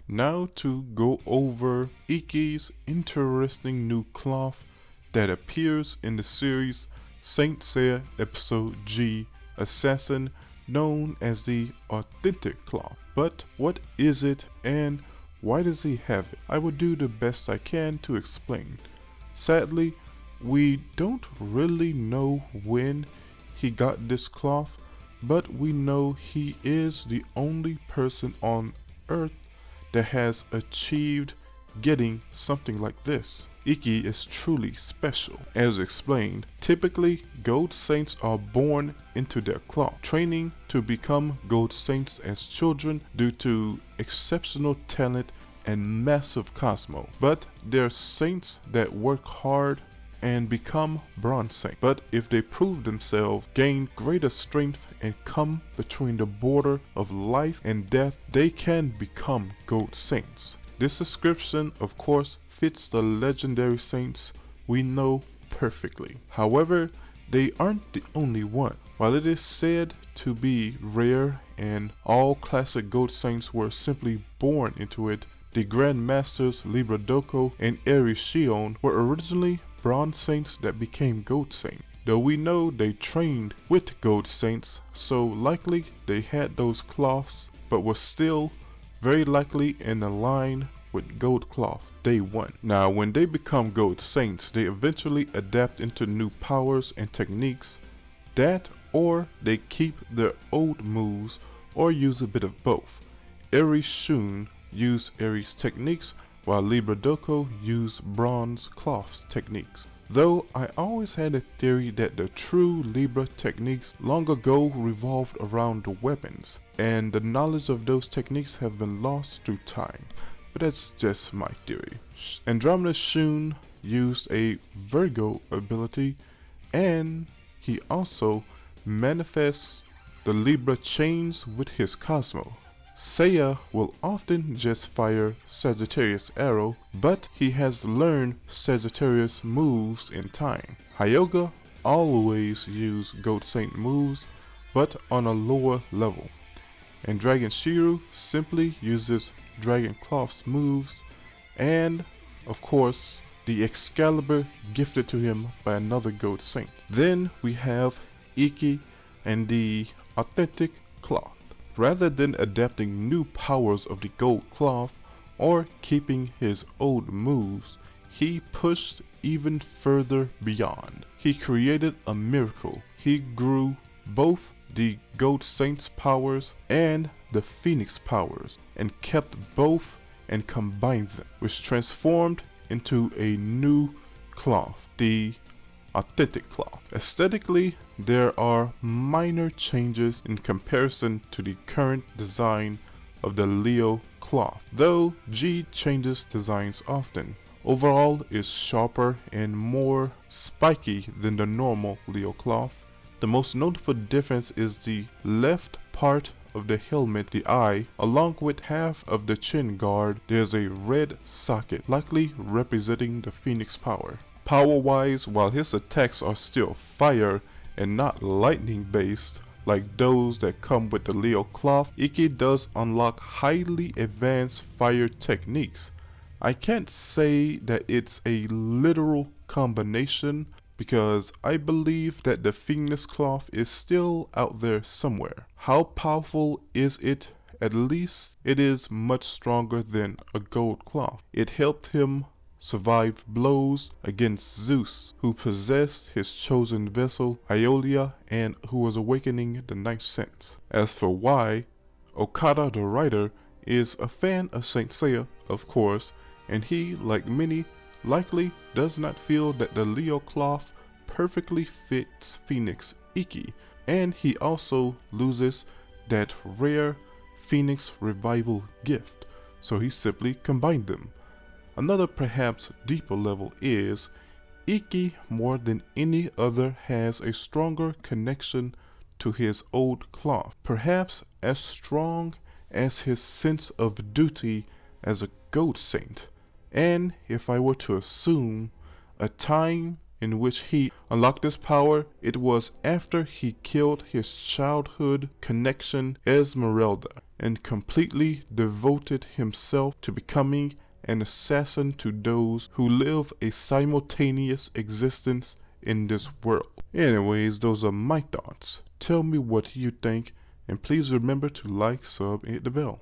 Now to go over Ikki's interesting new cloth that appears in the series Saint Seiya Episode G Assassin, known as the Authentic Cloth. But what is it and why does he have it? I will do the best I can to explain. Sadly, we don't really know when he got this cloth, but we know he is the only person on Earth that has achieved getting something like this. Ikki is truly special. As explained, typically Gold Saints are born into their cloth, training to become Gold Saints as children due to exceptional talent and massive cosmo. But they're saints that work hard and become Bronze Saints. But if they prove themselves, gain greater strength, and come between the border of life and death, they can become Gold Saints. This description, of course, fits the legendary saints we know perfectly. However, they aren't the only one. While it is said to be rare and all classic Gold Saints were simply born into it, the Grand Masters Libra Doko and Eri Shion were originally Bronze Saints that became Gold Saints. Though we know they trained with Gold Saints, so likely they had those cloths, but were still very likely in a line with Gold Cloth day one. Now when they become Gold Saints, they eventually adapt into new powers and techniques, that or they keep their old moves or use a bit of both. Eri Shun use Eri's techniques while Libra Doko use Bronze Cloth's techniques. Though I always had a theory that the true Libra techniques long ago revolved around the weapons, and the knowledge of those techniques have been lost through time. But that's just my theory. Andromeda Shun used a Virgo ability, and he also manifests the Libra chains with his Cosmo. Seiya will often just fire Sagittarius arrow, but he has learned Sagittarius moves in time. Hyoga always use Gold Saint moves, but on a lower level. And Dragon Shiru simply uses Dragon Cloth's moves, and of course the Excalibur gifted to him by another Gold Saint. Then we have Ikki and the Authentic Cloth. Rather than adapting new powers of the Gold Cloth or keeping his old moves, he pushed even further beyond. He created a miracle. He grew both the Gold Saints powers and the Phoenix powers and kept both and combined them, which transformed into a new cloth, the Authentic Cloth. Aesthetically, there are minor changes in comparison to the current design of the Leo cloth, though G changes designs often. Overall, it's sharper and more spiky than the normal Leo cloth. The most notable difference is the left part of the helmet, the eye, along with half of the chin guard. There's a red socket, likely representing the Phoenix power. Power-wise, while his attacks are still fire and not lightning based like those that come with the Leo cloth, Ikki does unlock highly advanced fire techniques. I can't say that it's a literal combination because I believe that the Phoenix cloth is still out there somewhere. How powerful is it? At least it is much stronger than a gold cloth. It helped him survive blows against Zeus, who possessed his chosen vessel, Iolia, and who was awakening the ninth sense. As for why, Okada the writer is a fan of Saint Seiya, of course, and he, like many, likely does not feel that the Leo cloth perfectly fits Phoenix Ikki, and he also loses that rare Phoenix revival gift, so he simply combined them. Another perhaps deeper level is Ikki more than any other has a stronger connection to his old cloth, perhaps as strong as his sense of duty as a Gold Saint, and if I were to assume, a time in which he unlocked this power, it was after he killed his childhood connection Esmeralda and completely devoted himself to becoming an assassin to those who live a simultaneous existence in this world. Anyways, those are my thoughts. Tell me what you think, and please remember to like, sub, and hit the bell.